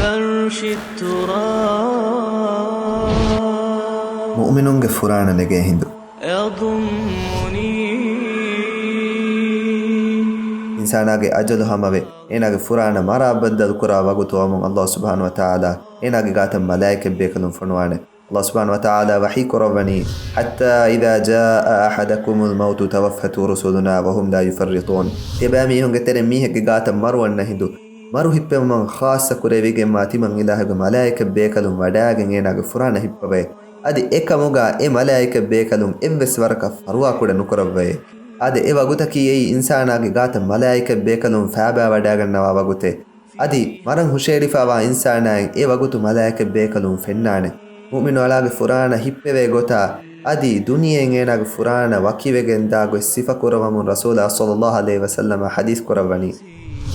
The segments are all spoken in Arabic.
فرش التراب مؤمنون فرانا نجي هندو يضمني إنساناගේ අජලු හැමවේ එනගේ ෆුරාන මරා බද්දල් කුරා වගුතුවම අල්ලාහ් සුබ්හානහු වතාලා එනගේ ගාතම් මලායිකෙ බේකලුම් ෆනුවානේ الله سبحانه وتعالى وحي كربني حتى إذا جاء أحدكم الموت توفته رسلنا وهم لا يفرطون تبامي هنگ ترميه قاتا مروان نهدو مرو هبه من خاصة كريويگه ماتي من إله ملائكة بيكالون وداغن يناغ فرانه هبه أدي إكا موغا إي ملائكة بيكالون إبس ورقا فروا كودا نكربه أدي إي وغوتكي إي إنساناغ قاتا ملائكة بيكالون فابا وداغن نوا وغوته أدي مرن هشيرفا وا إنساناغ إي وغوتو ملائكة بيكالون فنانه مؤمن ولاغ فرانا هبه غوتا أدي دنيا إنغاغ فرانا وكيوغن داغو الصفة كربم رسول صلى الله عليه وسلم حديث كربني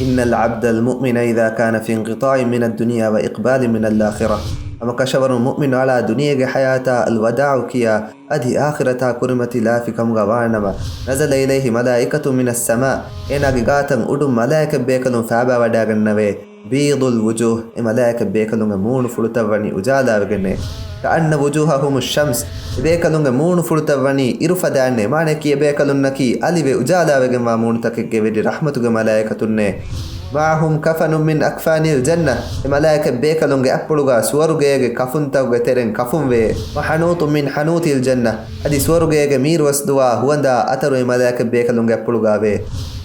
إن العبد المؤمن إذا كان في انقطاع من الدنيا وإقبال من الآخرة أما كشبر المؤمن على دنيا حياة الوداع كيا أدي آخرة كرمة لا في كم غوانما نزل إليه ملائكة من السماء إنغ غاتن أدم ملائكة بيكلون فابا وداغن نوي بيض الوجوه ملائكة بيكلون مون فلتواني أجالا وغنه كأن وجوههم الشمس بيكلون مون فلتواني إرفدانه معنى كي بيكلون نكي ألي أجالا وغن مون تكك ودي رحمة ملائكة معهم كفن من أكفان الجنة ملائكة بيكلون أبلغا سورغا كفن توغ ترن كفن وي وحنوط من حنوط الجنة أدي سورغا مير وسدوا هوندا أترو ملائكة بيكلون أبلغا وي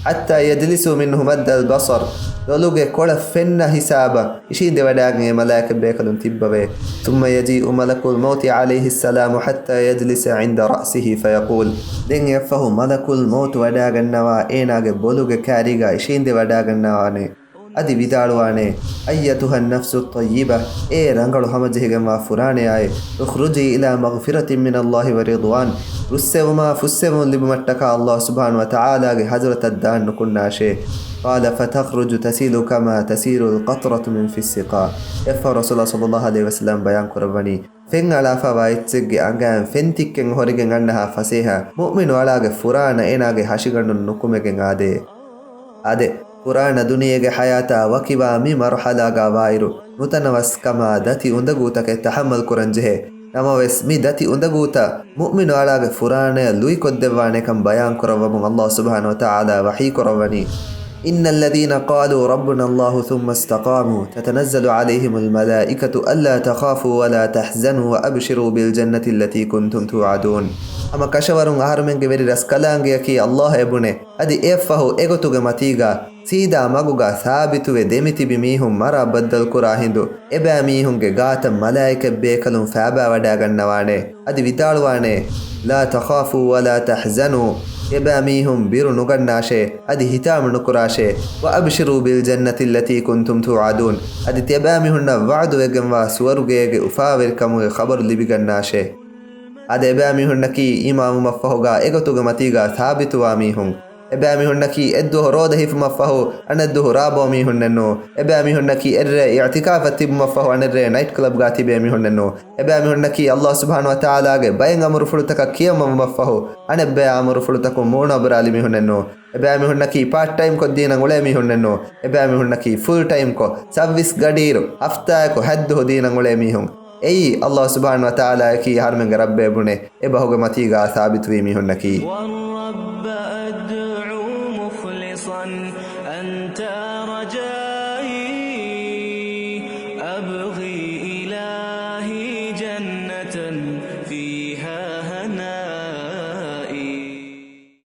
حتى يجلسوا منه مد البصر يولوغ كل فن حسابا إشين دي وداغن ملائكة بيكلون تبوي ثم يجيء ملك الموت عليه السلام حتى يجلس عند رأسه فيقول دين يفه ملك الموت وداغن نوا إيناغ بولوغ كاريغا إشين دي وداغن نواني أدي بدالواني أيتها النفس الطيبة إيه رنگلو همجهگ ما فراني آي اخرجي إلى مغفرة من الله ورضوان رسوما فسوما لبمتك الله سبحانه وتعالى حضرة الدان نكناشي قال فتخرج تسيل كما تسيل القطرة من في السقاء إفا رسول الله صلى الله عليه وسلم بيان كرباني فين على فوايتسج أنغان فنتكن هوريگن أنها فسيها مؤمن ولاغ فرانا إناغ حشيگن نكمگن آده ಪುರಾಣ ದುನಿಯೆಗೆ ಹಯಾತ ವಕಿವಾ ಮಿ ಮರ್ಹಲಾಗ ವಾಯಿರು ನುತನವಸ್ ಕಮಾ ದತಿ ಉಂದಗೂತಕ್ಕೆ ತಹಮ್ಮಲ್ ಕುರಂಜೆಹೆ ನಮವೆಸ್ ಮಿ ದತಿ ಉಂದಗೂತ ಮುಅ್ಮಿನು ಅಲಾಗ ಫುರಾಣ ಲುಯ್ ಕೊದ್ದೆವಾನೆ ಕಂ ಬಯಾನ್ ಕುರವಮು ಅಲ್ಲಾಹ್ ಸುಬ್ಹಾನಹು ವ ತಆಲಾ ವಹೀ ಕುರವನಿ إن الذين قالوا ربنا الله ثم استقاموا تتنزل عليهم الملائكة ألا تخافوا ولا تحزنوا وأبشروا بالجنة التي كنتم توعدون أما كشورون أهرمن غير رسكلانغ يكي الله ابنه أدي إفه إغتوغ متيغا سيدا مغوغا ثابت ودمتي بميهم مرا بدل كراهندو إبا ميهم غاتا ملائكة بيكلون فابا وداغن نواني أدي ويتالواني لا تخافوا ولا تحزنوا إبا ميهم بيرو نغناشي أدي هتام نكراشي وأبشروا بالجنة التي كنتم توعدون أدي تبامي هن وعد وغنوا سورغيغ أفاور كمو خبر لبغناشي أدي إبامي هنكي إمام مفهوغا إغتوغ متيغا ثابت واميهم إبامي هنكي إدوه روده في مفهو أن إدوه رابو ميهن ننو إبامي هنكي إر اعتكاف تب مفهو أن إر نايت كلب غاتي بيمي هننو إبامي هنكي الله سبحانه وتعالى بين أمر فلتك كيام مفهو أن إبا أمر فلتك مونا برالي ميهن ننو إبامي هنكي part time كو دينا غولي ميهن ننو إبامي هنكي full time كو سابيس غديرو أفتاكو حدو دينا غولي ميهن أي الله سبحانه وتعالى كي هرمن رب بني إبا هو متيغا ثابت وي ميهن نكي والرب أدعو مخلصا أنت رجائي أبغي إلهي جنة فيها